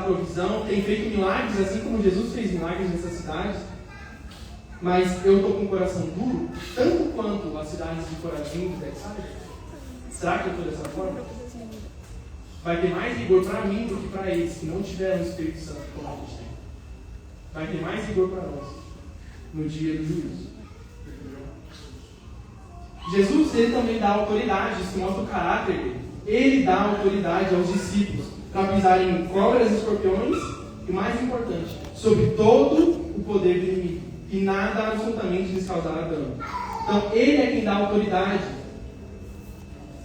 provisão, tem feito milagres, assim como Jesus fez milagres nessas cidades. Mas eu estou com o coração duro, tanto quanto as cidades de Corazim, de Betsaida. Será que eu estou dessa forma? Vai ter mais rigor para mim do que para eles, que não tiveram o Espírito Santo como a gente tem. Vai ter mais rigor para nós no dia do juízo. Jesus, ele também dá autoridade, isso mostra o caráter dele. Ele dá autoridade aos discípulos para pisarem em cobras e escorpiões e, mais importante, sobre todo o poder do inimigo, e nada absolutamente lhes causará dano. Então, ele é quem dá autoridade.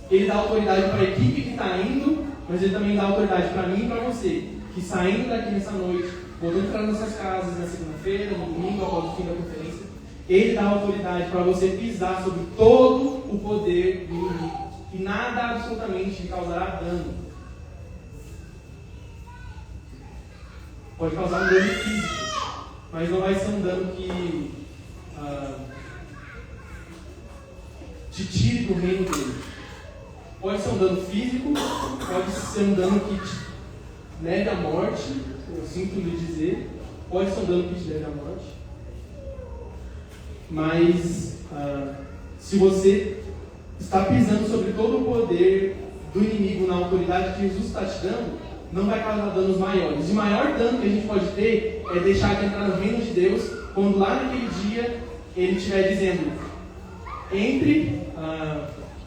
Ele dá autoridade para a equipe que está indo, mas ele também dá autoridade para mim e para você, que saindo daqui nessa noite, voltando para nossas casas na segunda-feira, no domingo, após o fim da conferência, ele dá autoridade para você pisar sobre todo o poder do inimigo, e nada absolutamente lhe causará dano. Pode causar um dano físico, mas não vai ser um dano que te tire do reino dele. Pode ser um dano físico, pode ser um dano que te leve à morte, eu sinto lhe dizer, pode ser um dano que te leve à morte. Mas se você está pisando sobre todo o poder do inimigo na autoridade que Jesus está te dando, não vai causar danos maiores. O maior dano que a gente pode ter é deixar de entrar no reino de Deus quando lá naquele dia ele estiver dizendo: entre,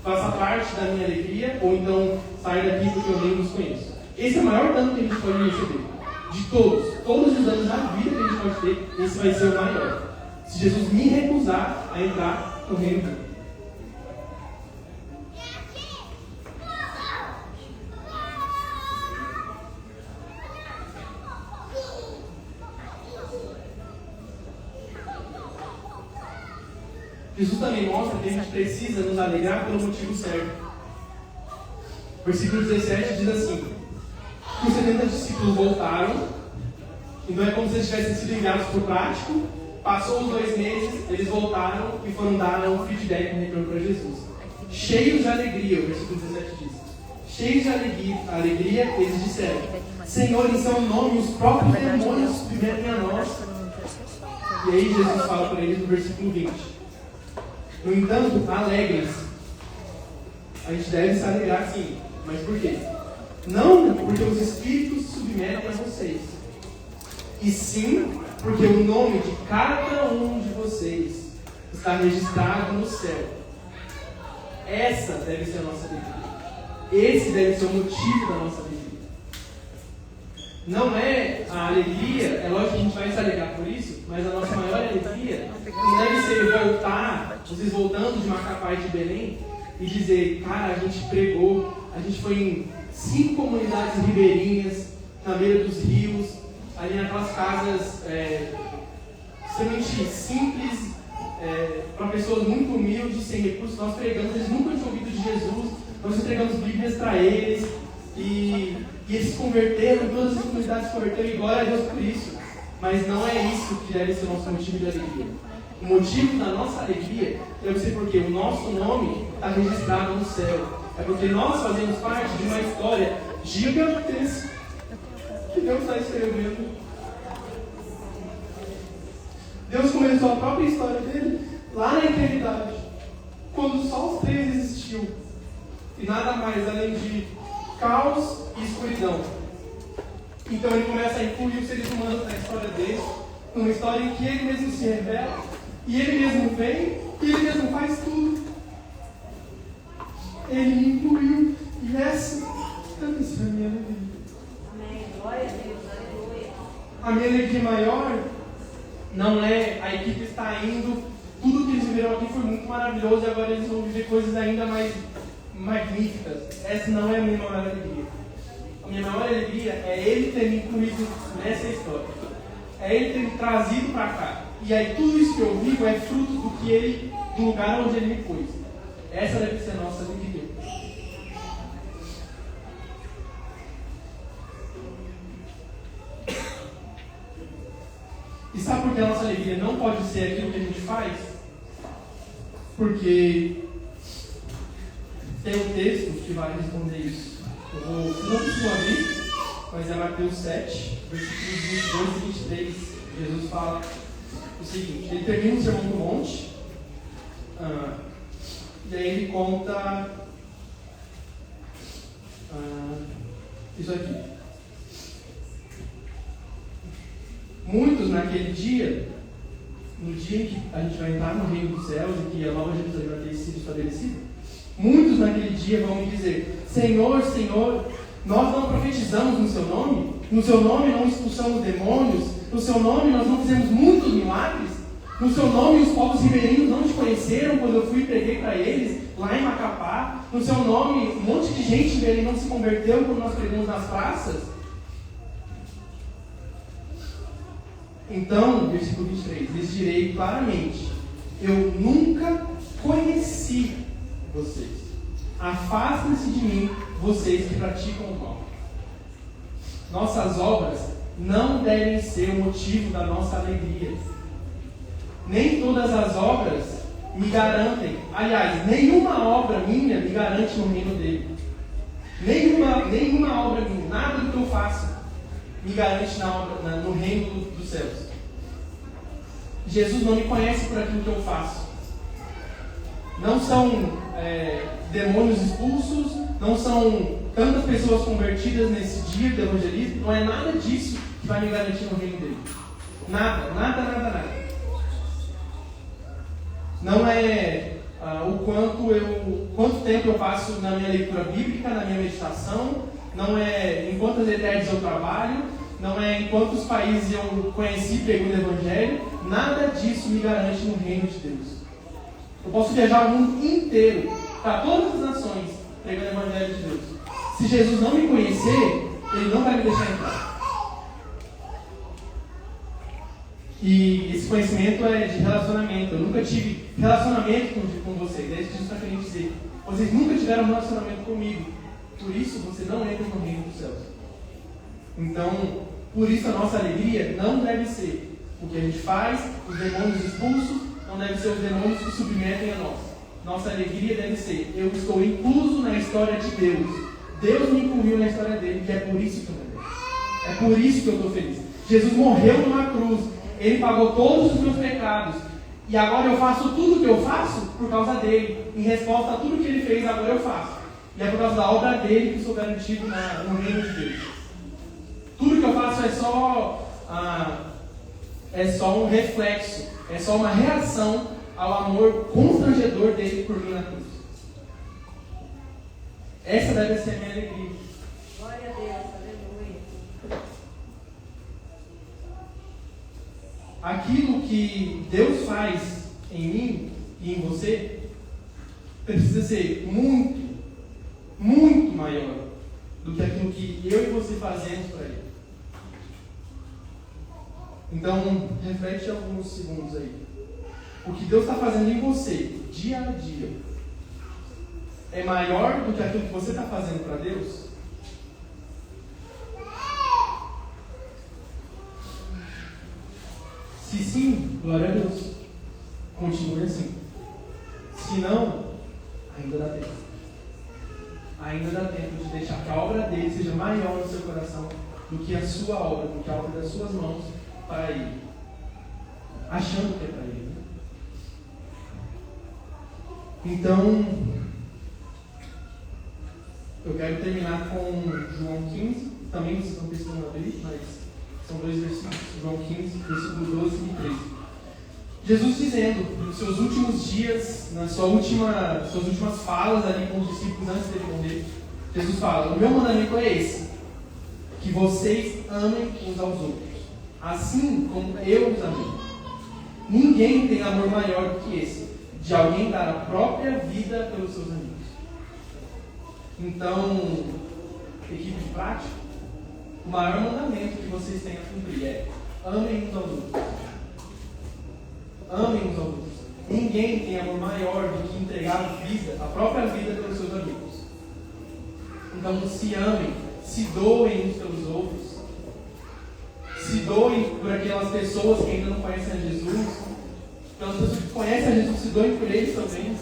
faça parte da minha alegria, ou então saia daqui porque eu nem os conheço. Esse é o maior dano que a gente pode receber. De todos os danos da vida que a gente pode ter, esse vai ser o maior. Se Jesus me recusar a entrar no reino dele. Jesus também mostra que a gente precisa nos alegrar pelo motivo certo. Versículo 17 diz assim: que os 70 discípulos voltaram, então é como se eles tivessem sido enviados por prático. Passou os 2 meses, eles voltaram e foram dar um feedback, um retorno para Jesus. Cheios de alegria, o versículo 17 diz. Cheios de alegria, eles disseram: Senhor, em seu nome os próprios demônios submetem a nós. E aí Jesus fala para eles no versículo 20: no entanto, alegrem-se. A gente deve se alegrar sim, mas por quê? Não porque os espíritos submetem a vocês, e sim porque o nome de cada um de vocês está registrado no céu. Essa deve ser a nossa alegria. Esse deve ser o motivo da nossa alegria. Não é a alegria, é lógico que a gente vai se alegrar por isso, mas a nossa maior alegria não deve ser voltar, vocês voltando de Macapá e de Belém, e dizer: cara, a gente pregou, a gente foi em 5 comunidades ribeirinhas, na beira dos rios, ali naquelas casas extremamente simples, para pessoas muito humildes, sem recursos. Nós pregamos, eles nunca tinham ouvido de Jesus, nós entregamos Bíblias para eles, e eles se converteram, todas as comunidades se converteram, e glória a Deus por isso. Mas não é isso que deve ser o nosso motivo de alegria. O motivo da nossa alegria deve ser porque o nosso nome está registrado no céu. É porque nós fazemos parte de uma história gigantesca que Deus está escrevendo. Deus começou a própria história dele lá na eternidade, quando só os 3 existiam, e nada mais além de caos e escuridão. Então ele começa a incluir os seres humanos na história dele, numa história em que ele mesmo se revela, e ele mesmo vem, e ele mesmo faz tudo. Ele me incluiu, e essa é a minha alegria. Amém. Glória a Deus, aleluia. A minha alegria maior não é a equipe está indo, tudo que eles viveram aqui foi muito maravilhoso, e agora eles vão viver coisas ainda mais magníficas. Essa não é a minha maior alegria. A minha maior alegria é ele ter me incluído nessa história. É ele ter me trazido para cá. E aí tudo isso que eu vivo é fruto do lugar onde ele me pôs. Essa deve ser a nossa alegria. E sabe por que a nossa alegria não pode ser aquilo que a gente faz? Porque tem um texto que vai responder isso. Vocês não precisam abrir, mas é Mateus 7, versículos 22 e 23. Jesus fala o seguinte: ele termina o Sermão do Monte, e aí ele conta isso aqui. Muitos naquele dia, no dia em que a gente vai entrar no reino dos céus e que a nova Jerusalém vai ter sido estabelecida, muitos naquele dia vão me dizer: Senhor, Senhor, nós não profetizamos no seu nome? No seu nome não expulsamos demônios? No seu nome nós não fizemos muitos milagres? No seu nome os povos ribeirinhos não te conheceram quando eu fui e preguei para eles lá em Macapá? No seu nome um monte de gente em Belém não se converteu quando nós pregamos nas praças? Então, versículo 23, lhes direi claramente: eu nunca conheci vocês. Afastem-se de mim, vocês que praticam o mal. Nossas obras não devem ser o motivo da nossa alegria. Nem todas as obras me garantem. Aliás, nenhuma obra minha me garante no reino dele. Nenhuma obra minha, nada do que eu faço me garante no reino dos céus. Jesus não me conhece por aquilo que eu faço. Não são demônios expulsos, não são tantas pessoas convertidas nesse dia de evangelismo, não é nada disso que vai me garantir no reino dele. Nada. Não é quanto tempo eu passo na minha leitura bíblica, na minha meditação, não é em quantas ETEDs eu trabalho, não é em quantos países eu conheci pregando o evangelho. Nada disso me garante no reino de Deus. Eu posso viajar o mundo inteiro, para todas as nações, pregando o evangelho de Deus. Se Jesus não me conhecer, ele não vai me deixar entrar. E esse conhecimento é de relacionamento. Eu nunca tive relacionamento com vocês. É isso que Jesus está querendo dizer. Vocês nunca tiveram um relacionamento comigo. Por isso, você não entra no reino dos céus. Então, por isso a nossa alegria não deve ser o que a gente faz, os demônios expulsos, não deve ser os demônios que submetem a nós. Nossa alegria deve ser: eu estou incluso na história de Deus. Deus me incluiu na história dele, e é por isso que eu me alegro. É por isso que eu estou feliz. Jesus morreu numa cruz. Ele pagou todos os meus pecados. E agora eu faço tudo o que eu faço por causa dele. Em resposta a tudo que ele fez, agora eu faço. E é por causa da obra dele que eu sou garantido no reino de Deus. Tudo que eu faço é só um reflexo, é só uma reação ao amor constrangedor dele por mim na cruz. Essa deve ser a minha alegria. Glória a Deus, aleluia. Aquilo que Deus faz em mim e em você precisa ser muito, muito maior do que aquilo que eu e você fazemos para Ele. Então, reflete alguns segundos aí. O que Deus está fazendo em você, dia a dia, é maior do que aquilo que você está fazendo para Deus? Se sim, glória a Deus. Continue assim. Se não, ainda dá tempo. Ainda dá tempo de deixar que a obra dele seja maior no seu coração do que a sua obra, do que a obra das suas mãos para Ele. Achando que é para Ele. Então, eu quero terminar com João 15. Também vocês não precisam abrir, mas são dois versículos. João 15, versículo 12 e 13. Jesus dizendo, nos seus últimos dias, nas suas últimas falas ali com os discípulos antes dele morrer, Jesus fala: o meu mandamento é esse, que vocês amem uns aos outros, assim como eu os amei. Ninguém tem amor maior do que esse, de alguém dar a própria vida pelos seus amigos. Então, equipe de prática, o maior mandamento que vocês têm a cumprir é: amem uns aos outros. Amem uns aos outros. Ninguém tem amor maior do que entregar a própria vida pelos seus amigos. Então, se amem, se doem uns pelos outros. Se doem por aquelas pessoas que ainda não conhecem a Jesus. Pelas pessoas que conhecem a Jesus, se doem por eles também.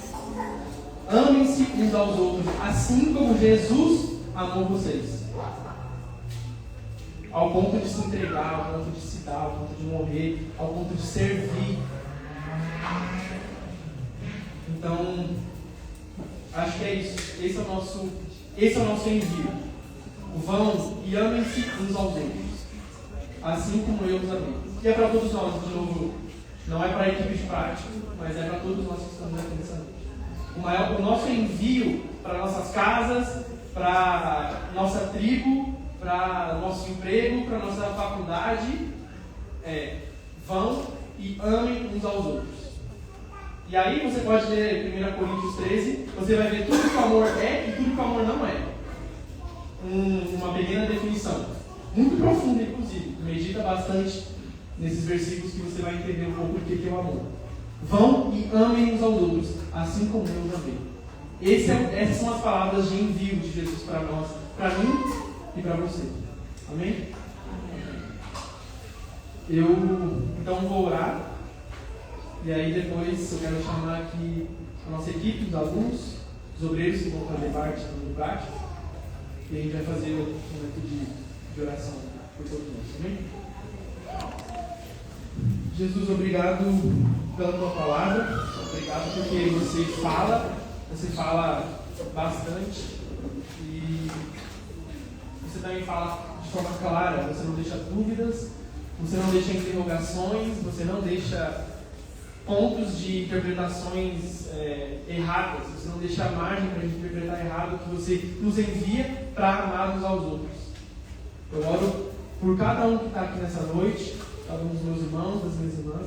Amem-se uns aos outros, assim como Jesus amou vocês. ao ponto de se entregar, ao ponto de se dar, ao ponto de morrer, ao ponto de servir. Então, acho que é isso. Esse é o nosso envio. Vão e amem-se uns aos outros, assim como eu os amei. E é para todos nós, de novo, não é para a equipe de prática, mas é para todos nós que estamos aqui nessa noite. O nosso envio para nossas casas, para nossa tribo, para nosso emprego, para nossa faculdade, vão e amem uns aos outros. E aí você pode ler 1 Coríntios 13, você vai ver tudo que o amor é e tudo que o amor não é. Uma pequena definição, muito profunda inclusive, medita bastante nesses versículos que você vai entender um pouco do que é o amor. Vão e amem uns aos outros, assim como eu os amei. Essas são as palavras de envio de Jesus para nós, para mim e para você. Amém? Eu então vou orar. E aí depois eu quero chamar aqui a nossa equipe, os alunos, os obreiros que vão fazer parte do prático. E a gente vai fazer um momento de oração por todos nós. Amém? Jesus, obrigado pela tua palavra. Obrigado porque você fala bastante. E você também fala de forma clara. Você não deixa dúvidas, você não deixa interrogações, você não deixa pontos de interpretações erradas, você não deixa margem para a gente interpretar errado, que você nos envia para amar uns aos outros. Eu oro por cada um que está aqui nessa noite, cada um dos meus irmãos, das minhas irmãs.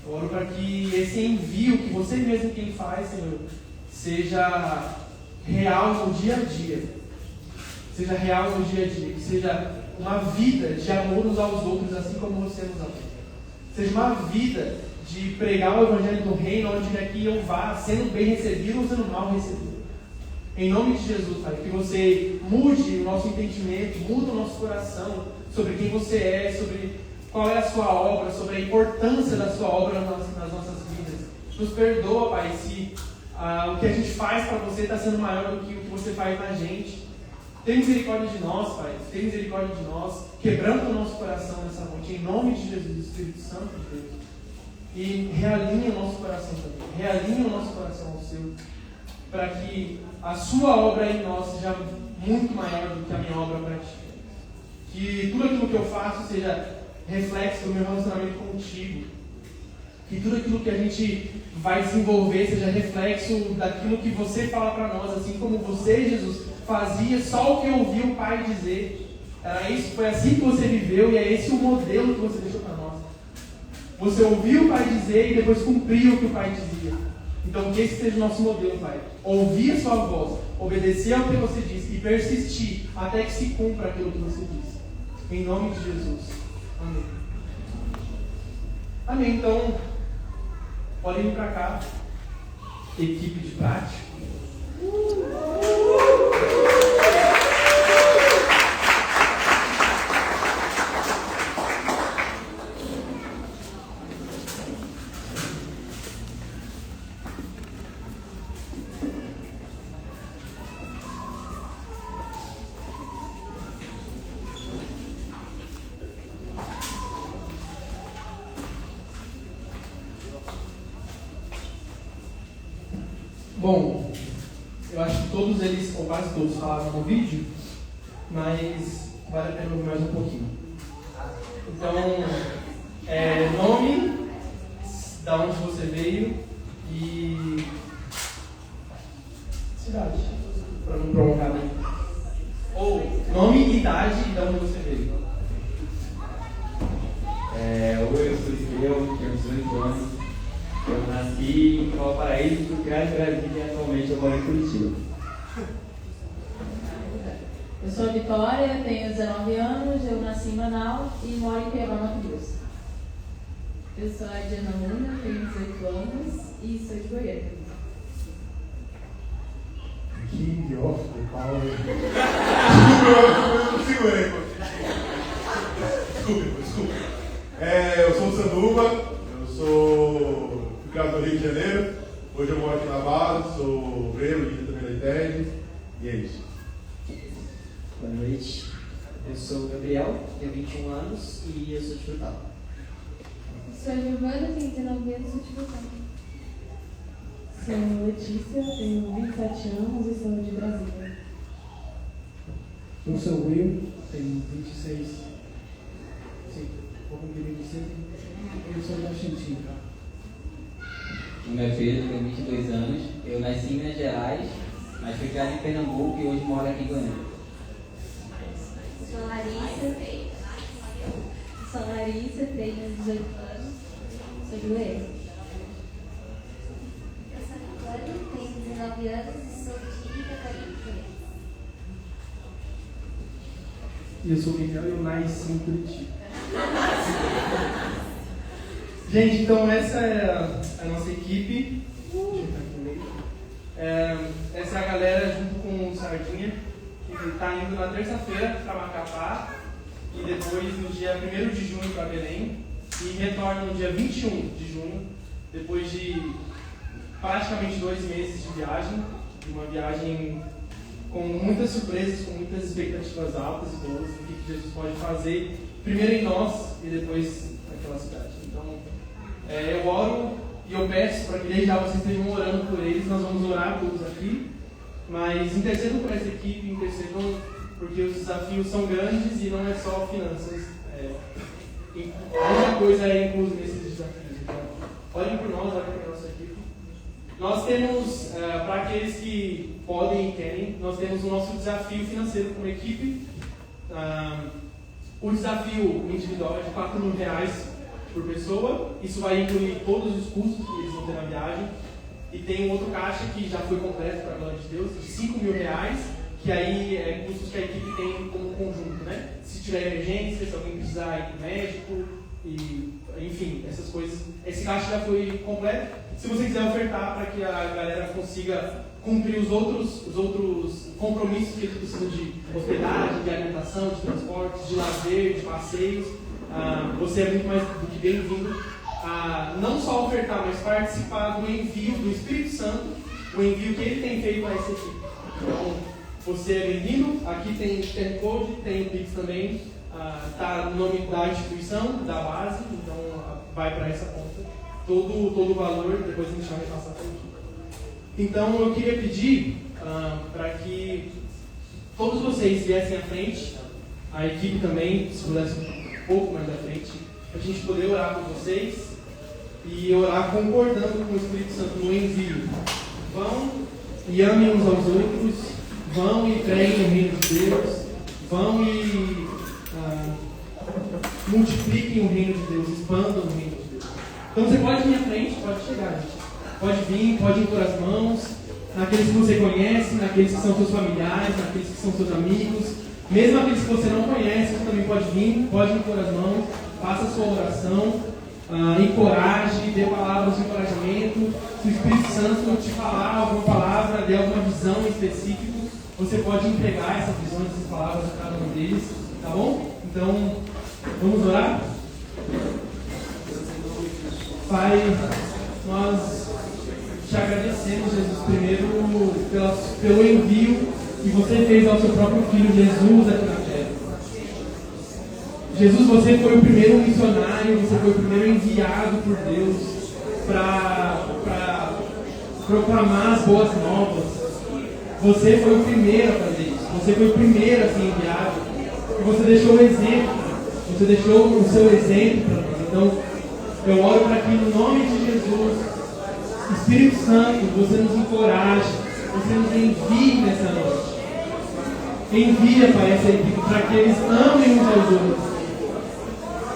Eu oro para que esse envio, que você mesmo quem faz, Senhor, seja real no dia a dia. Seja real no dia a dia, que seja uma vida de amor uns aos outros, assim como você nos amou. Seja uma vida de pregar o Evangelho do Reino, onde quer que eu vá, sendo bem recebido ou sendo mal recebido. Em nome de Jesus, Pai, que você mude o nosso entendimento, mude o nosso coração sobre quem você é, sobre qual é a sua obra, sobre a importância da sua obra nas nossas vidas. Nos perdoa, Pai, se o que a gente faz para você está sendo maior do que o que você faz na gente. Tem misericórdia de nós, Pai, tem misericórdia de nós, quebrando o nosso coração nessa noite, em nome de Jesus, Espírito Santo de Deus. E realinha o nosso coração também, realinha o nosso coração ao seu, para que a sua obra em nós seja muito maior do que a minha obra para ti. Que tudo aquilo que eu faço seja reflexo do meu relacionamento contigo. Que tudo aquilo que a gente vai desenvolver seja reflexo daquilo que você fala para nós, assim como você, Jesus, fazia só o que ouviu o Pai dizer. Era isso, foi assim que você viveu e é esse o modelo que você deixou para nós. Você ouviu o Pai dizer e depois cumpriu o que o Pai dizia. Então que esse seja o nosso modelo, Pai. Ouvir a sua voz, obedecer ao que você disse e persistir até que se cumpra aquilo que você disse. Em nome de Jesus. Amém. Amém. Então, podem vir para cá. Equipe de prática. Bom, eu acho que todos eles, ou quase todos, falaram no vídeo, mas vale a pena ouvir mais um pouquinho. Então, nome, da onde você veio e cidade, para não prolongar muito. Ou nome, idade e da onde você veio. Oi, eu sou Ismael, tenho 18 anos. Eu nasci em Valparaíso, fui criado em Brasília e atualmente eu moro em Curitiba. Eu sou a Vitória, tenho 19 anos, eu nasci em Manaus e moro em Cuiabá, Mato Grosso. Eu sou a Diana Luna, tenho 18 anos e sou de Goiânia. King of the Power. Desculpa. Eu sou o Sanduba, fui criado no Rio de Janeiro, hoje eu moro aqui na Barra, sou obreiro, líder também da ITED, e é isso. Boa noite, Eu sou o Gabriel, tenho 21 anos e eu sou de Frutal. Sou a Giovana, tenho 19 anos, sou de Frutal. Sou a Letícia, tenho 27 anos e sou de Brasília. Eu sou o Will, tenho 26. Sim, vou cumprir 26. Eu sou da Argentina. Meu nome é Pedro, tenho 22 anos. Eu nasci em Minas Gerais, mas fui criado em Pernambuco e hoje moro aqui em Goiânia. Sou Larissa, tenho 18 anos, sou de Goiânia. Eu sou Nicole, tenho 19 anos e sou de Itacaí. E eu sou o Miguel e eu nasci em Curitiba. Gente, então essa é a nossa equipe. Essa é a galera junto com o Sardinha, que está indo na terça-feira para Macapá e depois no dia 1º de junho para Belém e retorna no dia 21 de junho, depois de praticamente 2 meses de viagem, uma viagem com muitas surpresas, com muitas expectativas altas e boas do que Jesus pode fazer, primeiro em nós e depois naquela cidade. Então, eu oro e eu peço para que desde já vocês estejam orando por eles. Nós vamos orar todos aqui, mas intercedam por essa equipe, intercedam porque os desafios são grandes e não é só finanças. Muita coisa é incluso nesses desafios. Então, olhem por nós, olhem por nossa equipe. Nós temos, para aqueles que podem e querem, nós temos o nosso desafio financeiro como equipe. O desafio individual é de R$4.000 por pessoa. Isso vai incluir todos os custos que eles vão ter na viagem. E tem um outro caixa que já foi completo, para a glória de Deus, de R$5.000, que aí é custos que a equipe tem como conjunto, né? Se tiver emergência, se alguém precisar ir para o médico, e, enfim, essas coisas. Esse caixa já foi completo. Se você quiser ofertar para que a galera consiga cumprir os outros compromissos que eles precisam de hospedagem, de alimentação, de transportes, de lazer, de passeios, você é muito mais do que bem-vindo a não só ofertar, mas participar do envio do Espírito Santo, o envio que ele tem feito a essa equipe. Então, você é bem-vindo. Aqui tem o QR Code, tem o Pix também, está no nome da instituição, da base, então vai para essa conta. Todo o valor, depois a gente vai repassar para a equipe. Então, eu queria pedir para que todos vocês viessem à frente, a equipe também, se pudesse um pouco mais à frente, para a gente poder orar por vocês e orar concordando com o Espírito Santo no envio. Vão e amem uns aos outros, vão e preguem o reino de Deus, vão e multipliquem o reino de Deus, expandam o reino de Deus. Então você pode vir à frente, pode chegar, gente. Pode vir, pode impor as mãos, naqueles que você conhece, naqueles que são seus familiares, naqueles que são seus amigos, mesmo aqueles que você não conhece, você também pode vir, pode impor as mãos, faça a sua oração, encoraje, dê palavras de encorajamento. Se o Espírito Santo te falar alguma palavra, dê alguma visão específica, você pode entregar essas visões, essas palavras a cada um deles, tá bom? Então, vamos orar? Pai, nós te agradecemos, Jesus, primeiro pelo envio que você fez ao seu próprio Filho Jesus aqui na terra. Jesus, você foi o primeiro missionário, você foi o primeiro enviado por Deus para proclamar as boas novas. Você foi o primeiro a fazer isso, você foi o primeiro a ser enviado, e você deixou o exemplo, você deixou o seu exemplo para nós. Então, eu oro para que no nome de Jesus, Espírito Santo, você nos encoraje, você nos envie nessa noite. Envia para essa equipe, para que eles amem uns aos outros.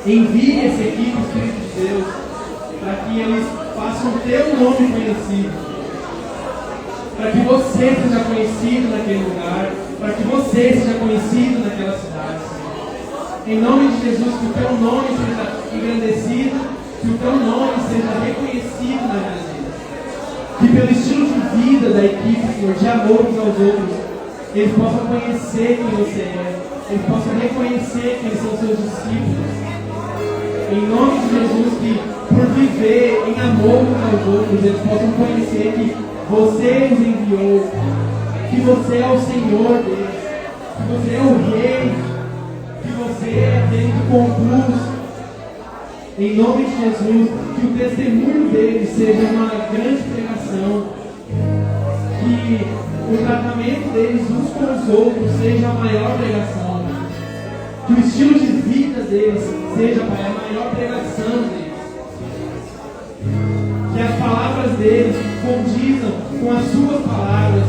Envie essa equipe, Espírito de Deus, para que eles façam o teu nome conhecido. Para que você seja conhecido naquele lugar, para que você seja conhecido naquela cidade. Em nome de Jesus, que o teu nome seja engrandecido, que o teu nome seja reconhecido na vida deles. Que pelo estilo de vida da equipe, Senhor, de amor uns aos outros, eles possam conhecer quem você é, eles possam reconhecer quem são seus discípulos. Em nome de Jesus, que por viver em amor uns aos outros, eles possam conhecer que você os enviou, que você é o Senhor deles, que você é o Rei, ser aquele que conduz. Em nome de Jesus, que o testemunho deles seja uma grande pregação. Que o tratamento deles uns com os outros seja a maior pregação. Que o estilo de vida deles seja, Pai, a maior pregação deles. Que as palavras deles condizam com as suas palavras.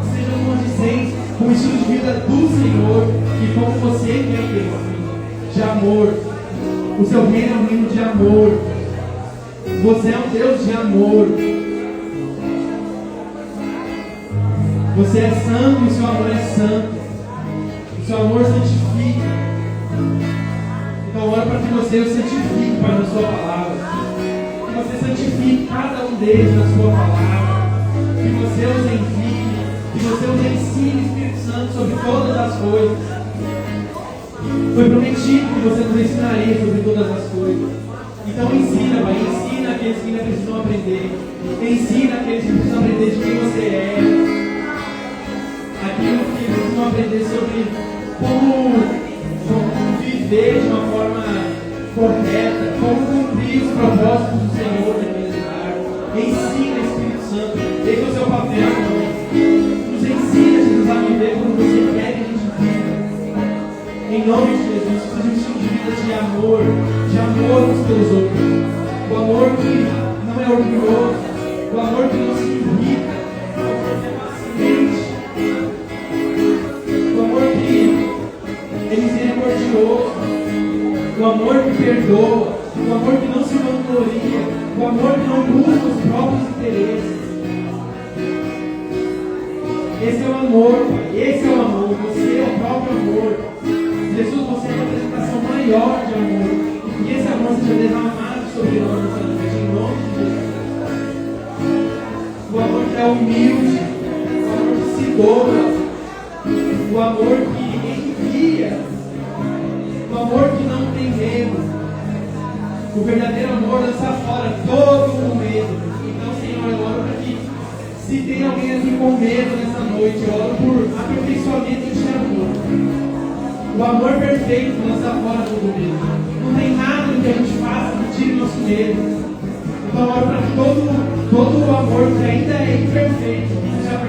Que sejam condizentes com o estilo de vida do Senhor. E como você quer, Deus, de amor. O seu reino é um reino de amor. Você é um Deus de amor. Você é santo e o seu amor é santo. O seu amor santifica. Então ora para que você o santifique, Pai, na sua palavra. Que você santifique cada um deles na sua palavra. Que você os envie. Que você os ensine, Espírito Santo, sobre todas as coisas. Foi prometido que você nos ensinaria sobre todas as coisas. Então ensina, Pai, ensina aqueles que ainda precisam aprender. Ensina aqueles que precisam aprender de quem você é. Aquilo que precisam aprender sobre como viver de uma forma correta, como cumprir os propósitos do Senhor naquele lugar. Ensina, Espírito Santo. Esse é o seu papel, Pai. Nos ensina, Jesus, a viver como você quer que a gente viva. Em nome de Jesus, que seja um estilo de vida de amor uns pelos outros. O amor que não é orgulhoso, o amor que não se irrita, o amor que é paciente, o amor que é misericordioso, o amor que perdoa, o amor que não se vangloria, o amor que não busca os próprios interesses. Esse é o amor, Pai, esse é o amor, você é o próprio amor. Jesus, você é uma representação maior de amor. E que esse amor seja derramado sobre nós nessa noite, em nome de Jesus. O amor que é humilde, o amor que se doa, o amor que envia, o amor que não tem medo. O verdadeiro amor lança fora todo o medo. Então, Senhor, eu oro para que, se tem alguém aqui com medo nessa noite, eu oro por aperfeiçoamento de amor. O amor perfeito lança fora todo medo. Não tem nada que a gente faça que tire nosso medo. Então, oro para que todo o amor que ainda é imperfeito seja aperfeiçoado.